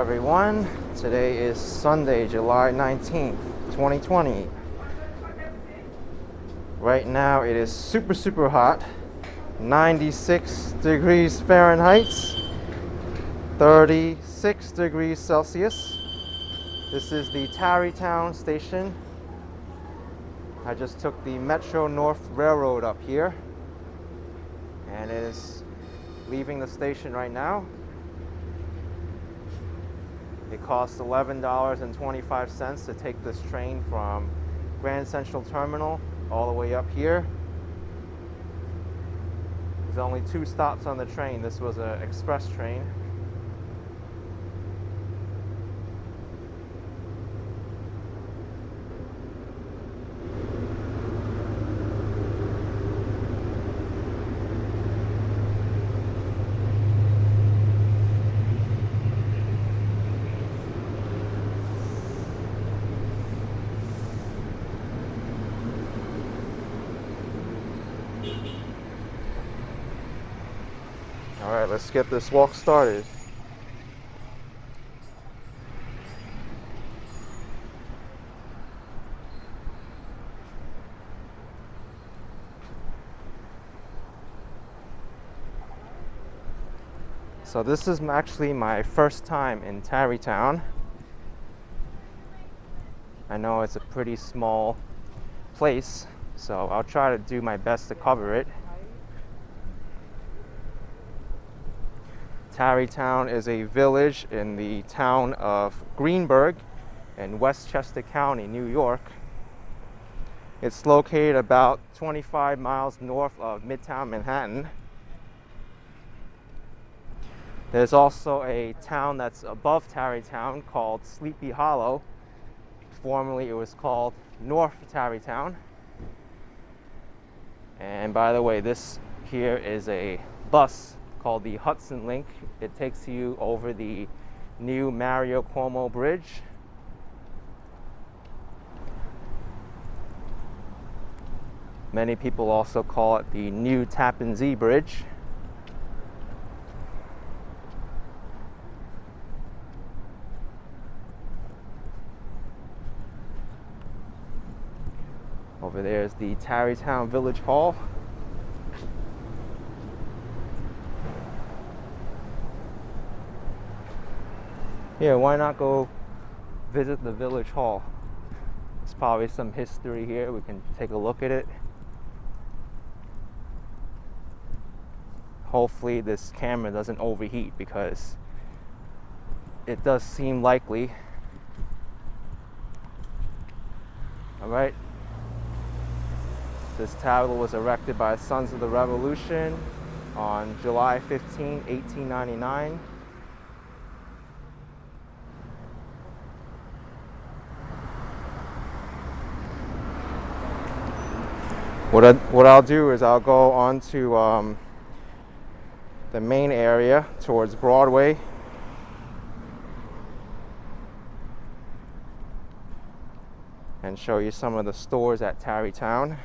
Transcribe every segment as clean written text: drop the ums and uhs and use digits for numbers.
everyone. Today is Sunday, July 19th, 2020. Right now it is super hot. 96 degrees Fahrenheit, 36 degrees Celsius. This is the Tarrytown station. I just took the Metro-North Railroad up here and it is leaving the station right now. It costs $11.25 to take this train from Grand Central Terminal all the way up here. There's only 2 stops on the train. This was an express train. All right, let's get this walk started. So this is actually my first time in Tarrytown. I know it's a pretty small place, so I'll try to do my best to cover it. Tarrytown is a village in the town of Greenburgh in Westchester County, New York. It's located about 25 miles north of midtown Manhattan. There's also a town that's above Tarrytown called Sleepy Hollow. Formerly it was called North Tarrytown. And by the way, this here is a bus called the Hudson Link. It takes you over the new Mario Cuomo Bridge. Many people also call it the new Tappan Zee Bridge. Over there is the Tarrytown Village Hall. Yeah, why not go visit the village hall? There's probably some history here. We can take a look at it. Hopefully this camera doesn't overheat because it does seem likely. Alright. This tablet was erected by Sons of the Revolution on July 15, 1899. What I'll do is I'll go on to the main area towards Broadway. And show you some of the stores at Tarrytown.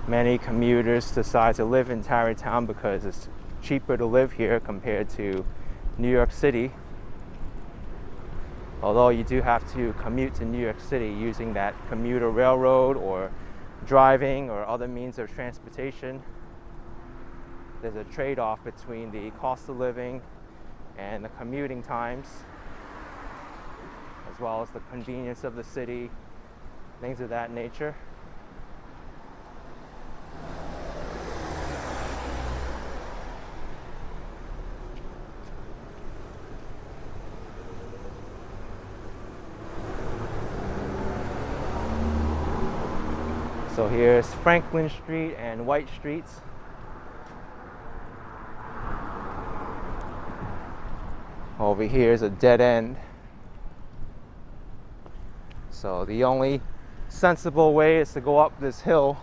Many commuters decide to live in Tarrytown because it's cheaper to live here compared to New York City. Although you do have to commute to New York City using that commuter railroad or driving or other means of transportation. There's a trade-off between the cost of living and the commuting times, as well as the convenience of the city, things of that nature. So here's Franklin Street and White Streets. Over here is a dead end. So the only sensible way is to go up this hill.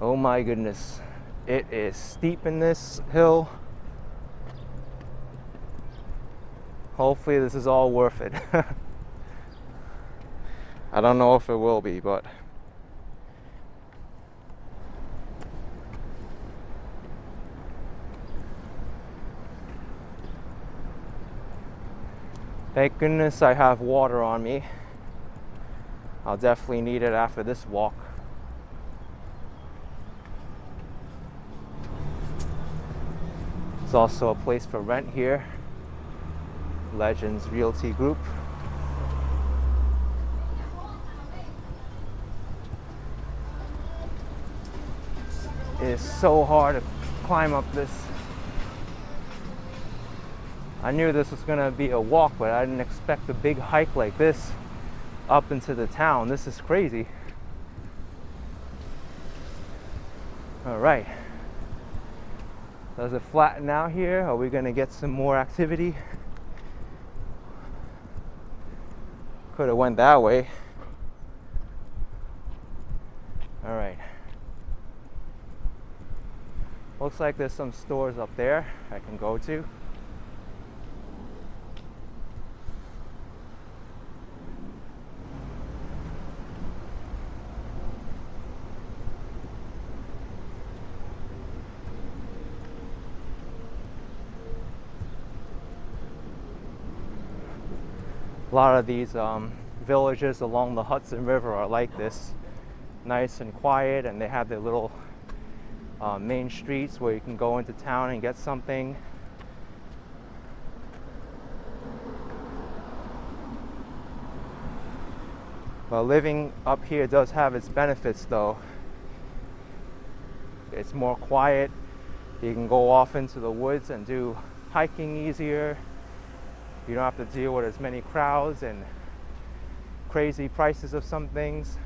Oh my goodness, it is steep in this hill. Hopefully this is all worth it. I don't know if it will be, but thank goodness I have water on me. I'll definitely need it after this walk. There's also a place for rent here. Legends Realty Group. It is so hard to climb up this. I knew this was gonna be a walk, but I didn't expect a big hike like this up into the town. This is crazy. All right. Does it flatten out here? Are we gonna get some more activity? Could have went that way. All right. Looks like there's some stores up there I can go to. A lot of these villages along the Hudson River are like this, nice and quiet, and they have their little main streets where you can go into town and get something. But living up here does have its benefits though. It's more quiet. You can go off into the woods and do hiking easier. You don't have to deal with as many crowds and crazy prices of some things.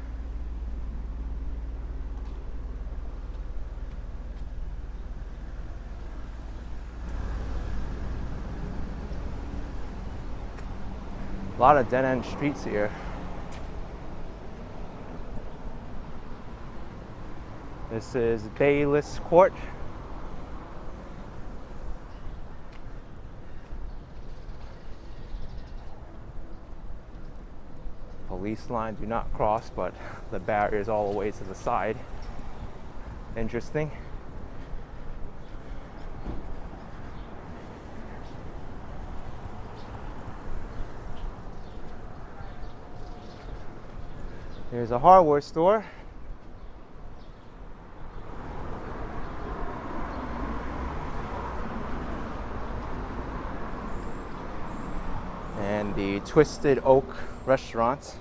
A lot of dead-end streets here. This is Bayless Court. Police line do not cross, but the barrier is all the way to the side. Interesting. Here's a hardware store. And the Twisted Oak restaurant.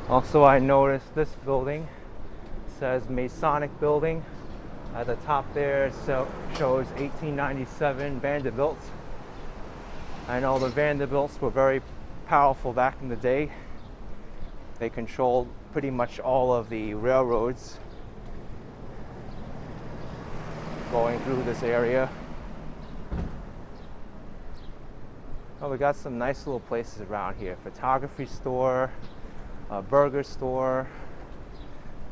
Also, I noticed this building says Masonic Building. At the top there shows 1897 Vanderbilt. I know the Vanderbilts were very powerful back in the day. They controlled pretty much all of the railroads going through this area. Oh, we got some nice little places around here. Photography store, a burger store.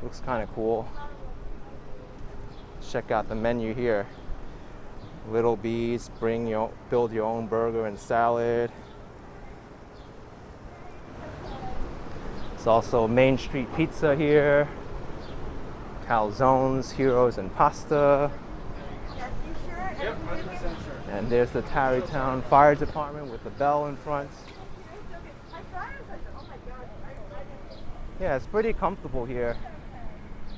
Looks kind of cool. Check out the menu here. Little Bees, build your own burger and salad. There's also Main Street Pizza here. Calzones, Heroes and Pasta. Yep, 100% sure. And there's the Tarrytown Fire Department with the bell in front. Yeah, it's pretty comfortable here.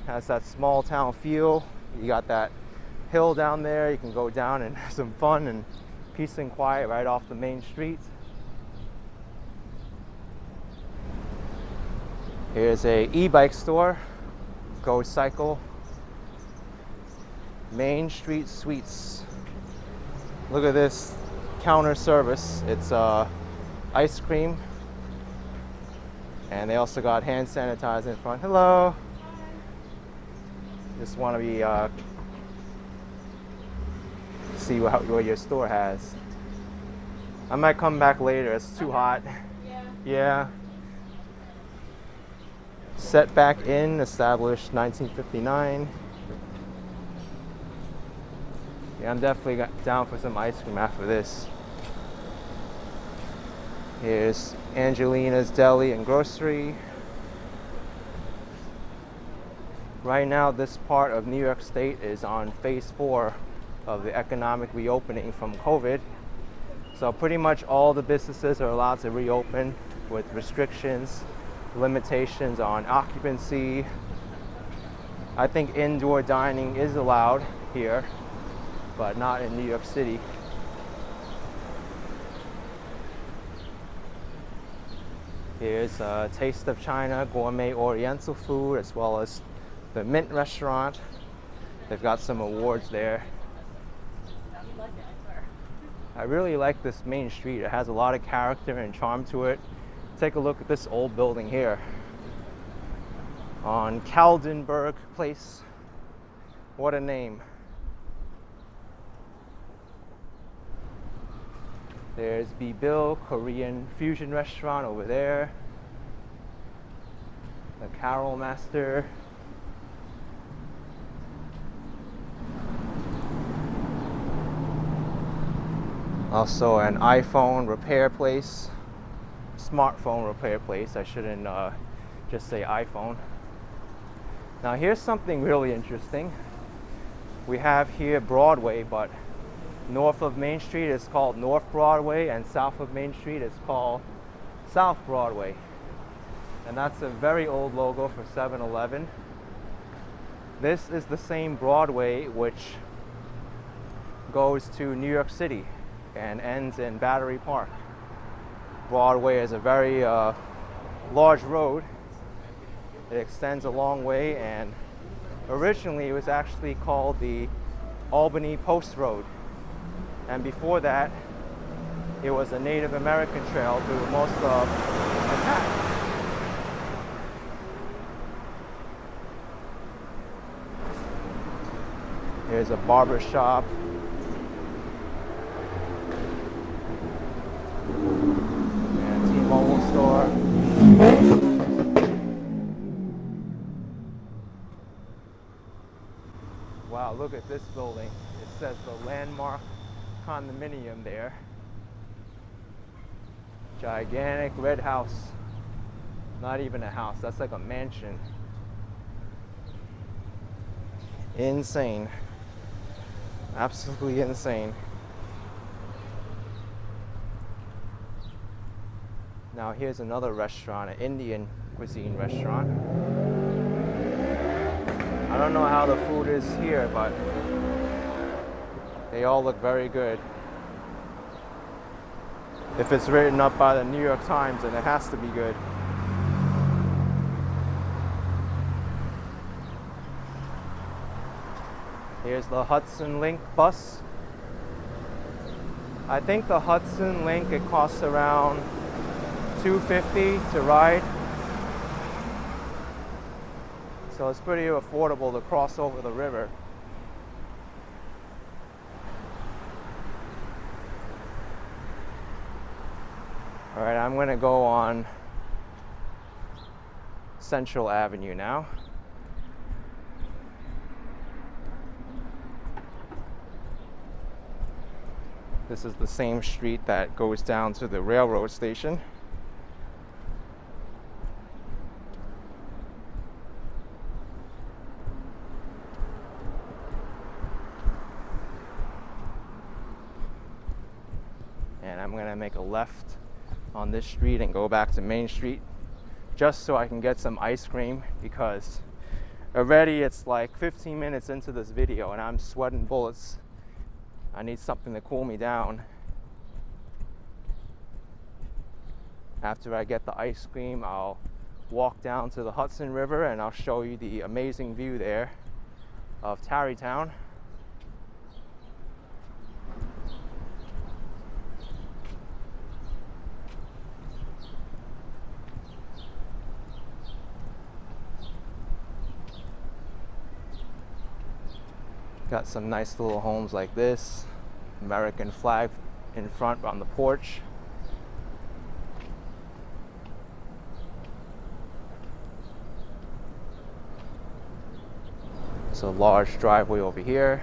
Has that small town feel. You got that hill down there. You can go down and have some fun and peace and quiet right off the main street. Here's a e-bike store. Go Cycle. Main Street Suites. Look at this counter service. It's ice cream. And they also got hand sanitizer in front. Hello. Just want to be see what your store has. I might come back later. It's too hot. Yeah. Set back in, established 1959. Yeah, I'm definitely down for some ice cream after this. Here's Angelina's Deli and Grocery. Right now, this part of New York State is on phase 4 of the economic reopening from COVID. So pretty much all the businesses are allowed to reopen with restrictions, limitations on occupancy. I think indoor dining is allowed here, but not in New York City. Here's a Taste of China gourmet oriental food, as well as the Mint restaurant. They've got some awards there. I really like this main street. It has a lot of character and charm to it. Take a look at this old building here on Caldenberg Place. What a name. There's B. Bill Korean Fusion Restaurant over there. The Carol Master. Also an iPhone repair place. Smartphone repair place. I shouldn't just say iPhone. Now here's something really interesting. We have here Broadway, but north of Main Street is called North Broadway, and south of Main Street is called South Broadway. And that's a very old logo for 7-Eleven. This is the same Broadway which goes to New York City and ends in Battery Park. Broadway is a very large road. It extends a long way, and originally it was actually called the Albany Post Road. And before that, it was a Native American trail through most of Manhattan. Here's a barber shop. And T-Mobile store. Wow, look at this building. It says the Landmark Condominium there. Gigantic red house. Not even a house, that's like a mansion. Insane. Absolutely insane. Now here's another restaurant, an Indian cuisine restaurant. I don't know how the food is here, but they all look very good. If it's written up by the New York Times, then it has to be good. Here's the Hudson Link bus. I think the Hudson Link, it costs around $2.50 to ride. So it's pretty affordable to cross over the river. All right, I'm gonna go on Central Avenue now. This is the same street that goes down to the railroad station. And I'm gonna make a left on this street and go back to Main Street just so I can get some ice cream, because already it's like 15 minutes into this video and I'm sweating bullets. I need something to cool me down. After I get the ice cream, I'll walk down to the Hudson River and I'll show you the amazing view there of Tarrytown. Got some nice little homes like this. American flag in front on the porch. It's a large driveway over here.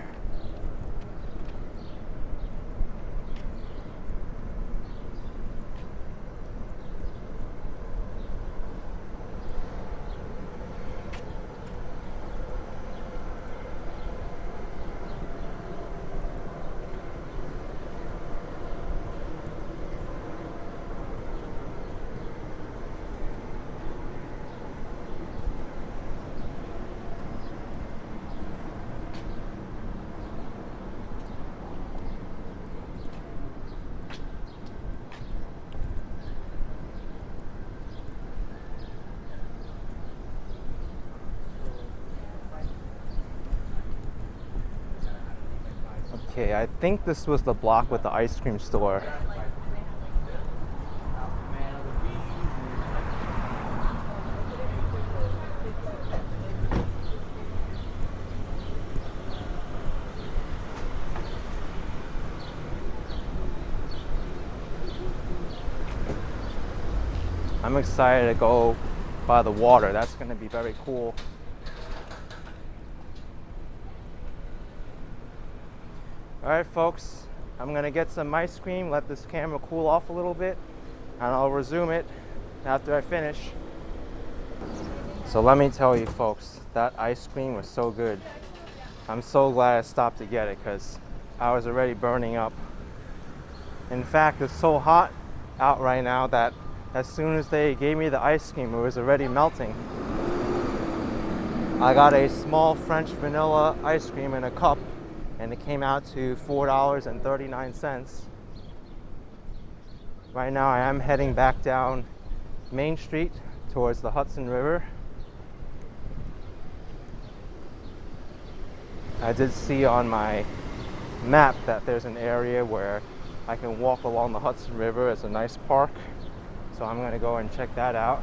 Okay, I think this was the block with the ice cream store. I'm excited to go by the water. That's going to be very cool. Alright folks, I'm going to get some ice cream, let this camera cool off a little bit, and I'll resume it after I finish. So let me tell you folks, that ice cream was so good. I'm so glad I stopped to get it because I was already burning up. In fact, it's so hot out right now that as soon as they gave me the ice cream, it was already melting. I got a small French vanilla ice cream in a cup, and it came out to $4.39. Right now I am heading back down Main Street towards the Hudson River. I did see on my map that there's an area where I can walk along the Hudson River. It's a nice park, so I'm going to go and check that out.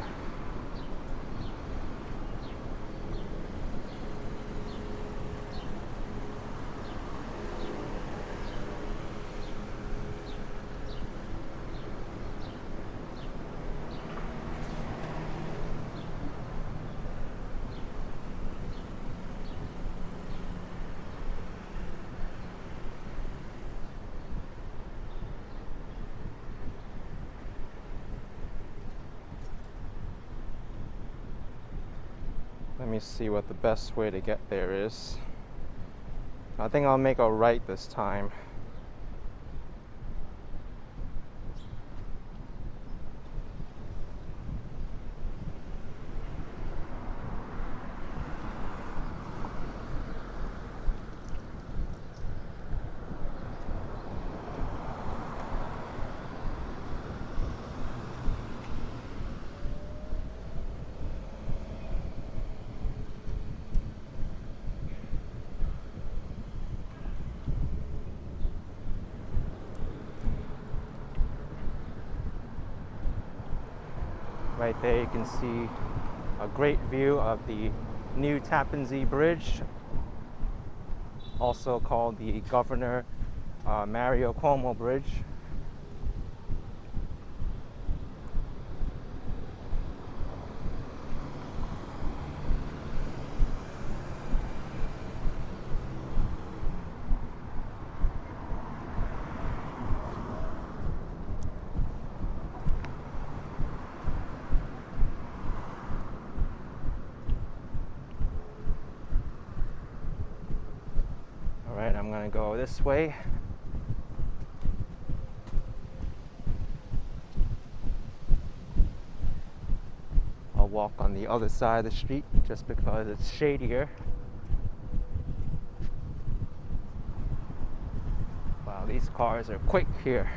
Let me see what the best way to get there is. I think I'll make a right this time. Right there you can see a great view of the new Tappan Zee Bridge, also called the Governor Mario Cuomo Bridge. Alright, I'm gonna go this way. I'll walk on the other side of the street just because it's shadier. Wow, these cars are quick here.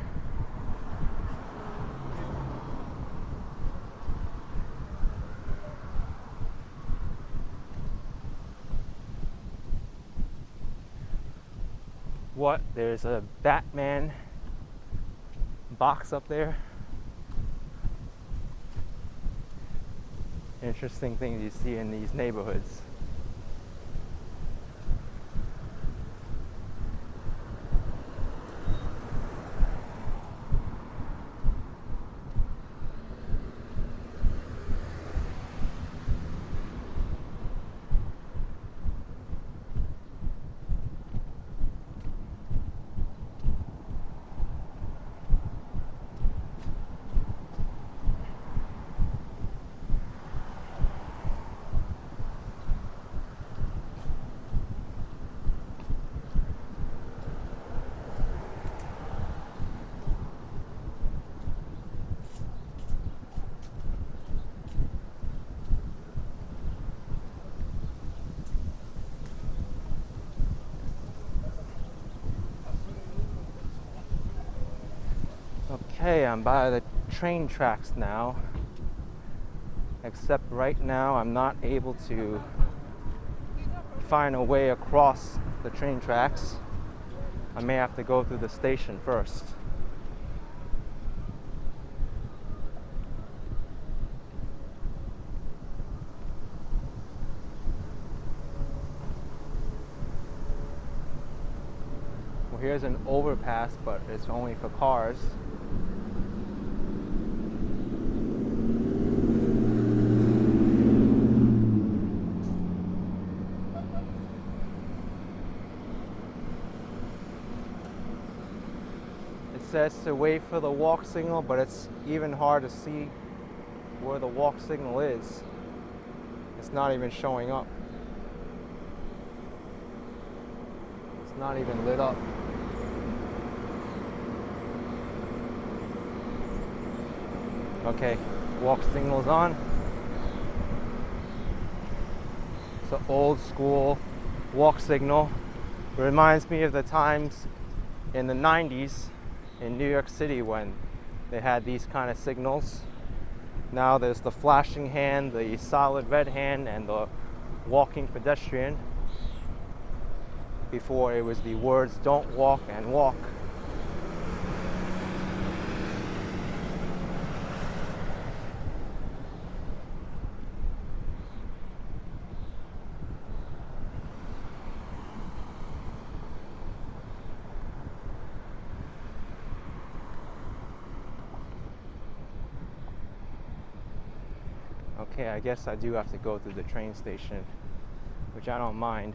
What? There's a Batman box up there. Interesting things you see in these neighborhoods. Okay, I'm by the train tracks now. Except right now I'm not able to find a way across the train tracks. I may have to go through the station first. Well, here's an overpass, but it's only for cars. It says to wait for the walk signal, but it's even hard to see where the walk signal is. It's not even showing up. It's not even lit up. Okay, walk signal's on. It's an old school walk signal. It reminds me of the times in the 90s in New York City when they had these kind of signals. Now there's the flashing hand, the solid red hand, and the walking pedestrian. Before it was the words "don't walk" and "walk." Okay, I guess I do have to go through the train station, which I don't mind.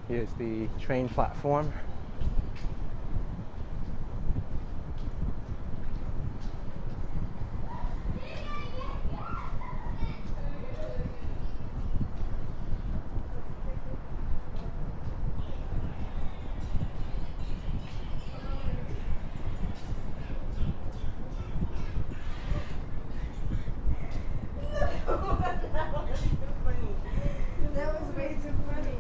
Here's the train platform. That was way too funny.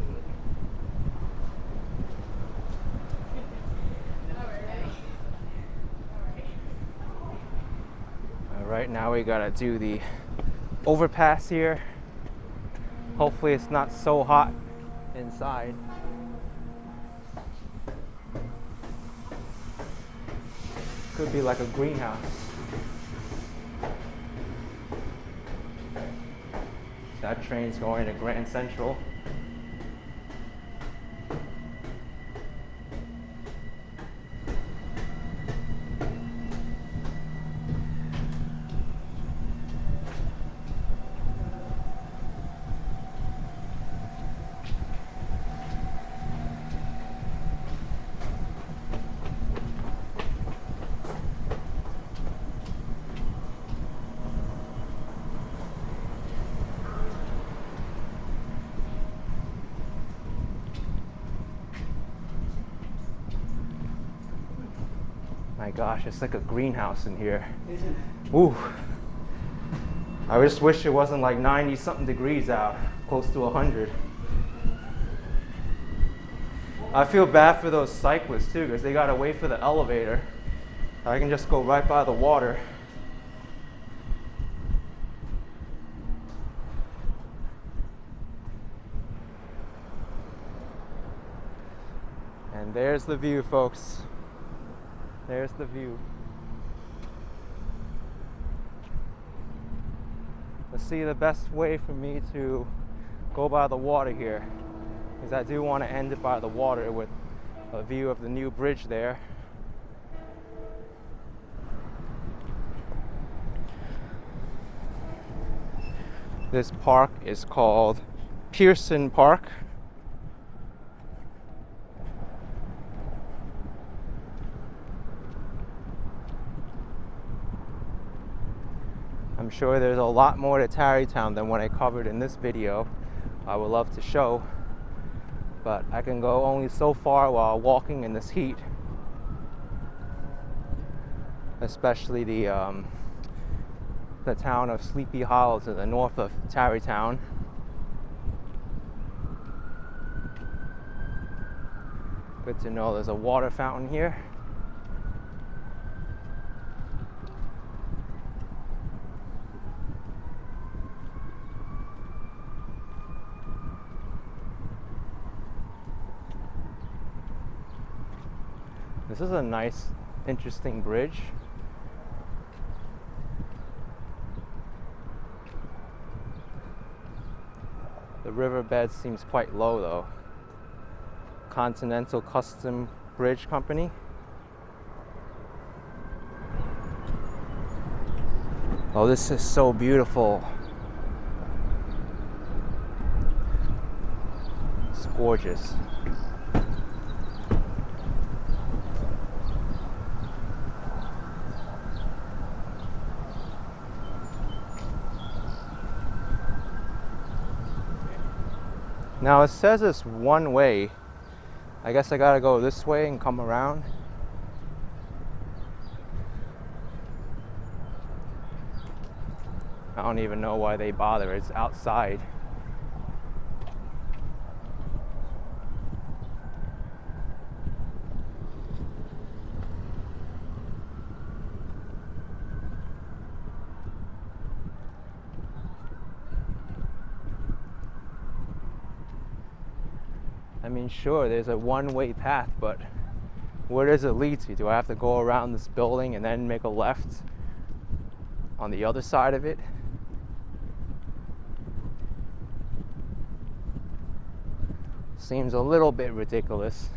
Alright, now we gotta do the overpass here. Hopefully it's not so hot inside. Could be like a greenhouse. That train's going to Grand Central. My gosh, it's like a greenhouse in here. Ooh. I just wish it wasn't like 90 something degrees out, close to 100. I feel bad for those cyclists too, because they gotta wait for the elevator. I can just go right by the water. And there's the view, folks. There's the view. Let's see, the best way for me to go by the water here is I do want to end it by the water with a view of the new bridge there. This park is called Pearson Park. I'm sure there's a lot more to Tarrytown than what I covered in this video. I would love to show, but I can go only so far while walking in this heat, especially the town of Sleepy Hollow to the north of Tarrytown. Good to know there's a water fountain here. This is a nice, interesting bridge. The riverbed seems quite low though. Continental Custom Bridge Company. Oh, this is so beautiful. It's gorgeous. Now it says it's one way. I guess I gotta go this way and come around. I don't even know why they bother. It's outside. I mean, sure, there's a one-way path, but where does it lead to? Do I have to go around this building and then make a left on the other side of it? Seems a little bit ridiculous.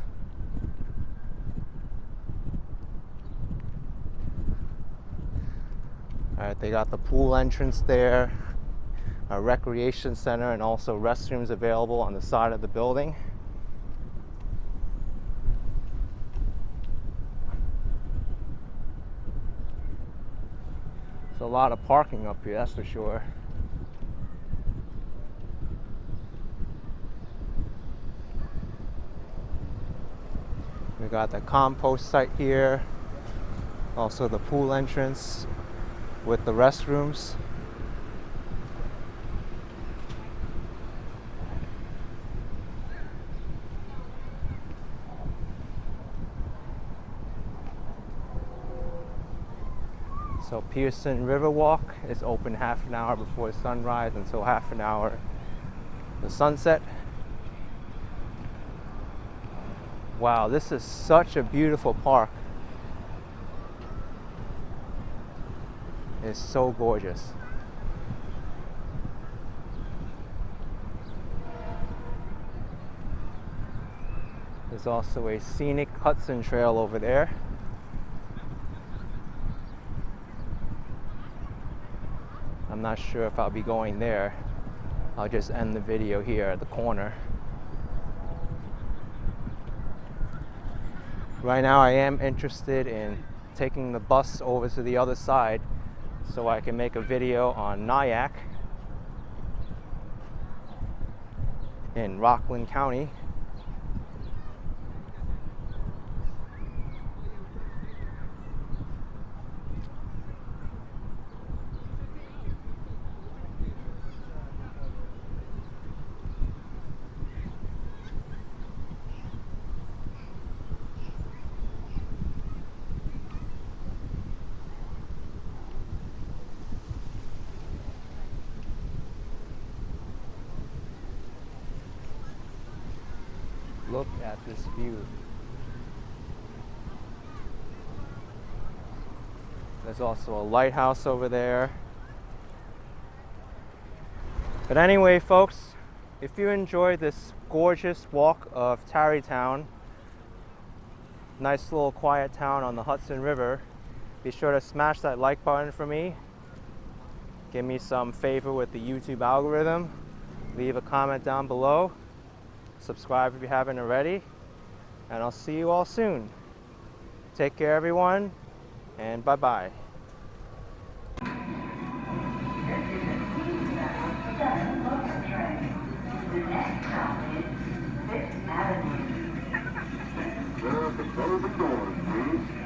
Alright, they got the pool entrance there, a recreation center, and also restrooms available on the side of the building. A lot of parking up here, that's for sure. We got the compost site here, also the pool entrance with the restrooms. So Pearson Riverwalk is open half an hour before sunrise until half an hour the sunset. Wow, this is such a beautiful park. It's so gorgeous. There's also a scenic Hudson Trail over there. I'm not sure if I'll be going there. I'll just end the video here at the corner. Right now I am interested in taking the bus over to the other side so I can make a video on Nyack in Rockland County. Look at this view. There's also a lighthouse over there. But anyway, folks, if you enjoyed this gorgeous walk of Tarrytown, nice little quiet town on the Hudson River, be sure to smash that like button for me. Give me some favor with the YouTube algorithm. Leave a comment down below. Subscribe if you haven't already, and I'll see you all soon. Take care, everyone, and bye-bye. The next stop is 6th Avenue. Closing doors, please.